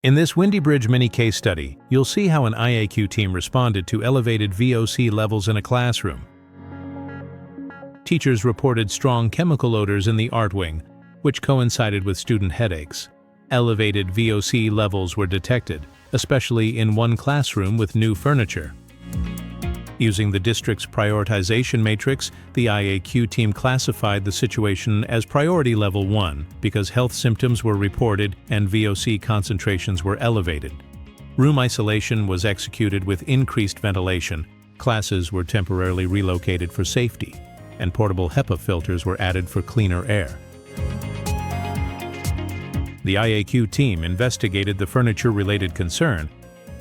In this Windy Bridge mini case study, you'll see how an IAQ team responded to elevated VOC levels in a classroom. Teachers reported strong chemical odors in the art wing, which coincided with student headaches. Elevated VOC levels were detected, especially in one classroom with new furniture. Using the district's prioritization matrix, the IAQ team classified the situation as Priority Level 1 because health symptoms were reported and VOC concentrations were elevated. Room isolation was executed with increased ventilation, classes were temporarily relocated for safety, and portable HEPA filters were added for cleaner air. The IAQ team investigated the furniture-related concern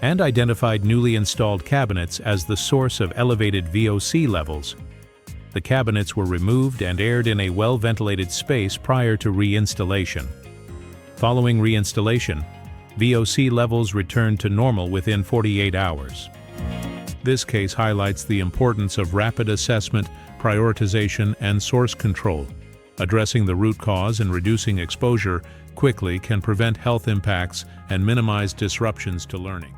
and identified newly installed cabinets as the source of elevated VOC levels. The cabinets were removed and aired in a well-ventilated space prior to reinstallation. Following reinstallation, VOC levels returned to normal within 48 hours. This case highlights the importance of rapid assessment, prioritization, and source control. Addressing the root cause and reducing exposure quickly can prevent health impacts and minimize disruptions to learning.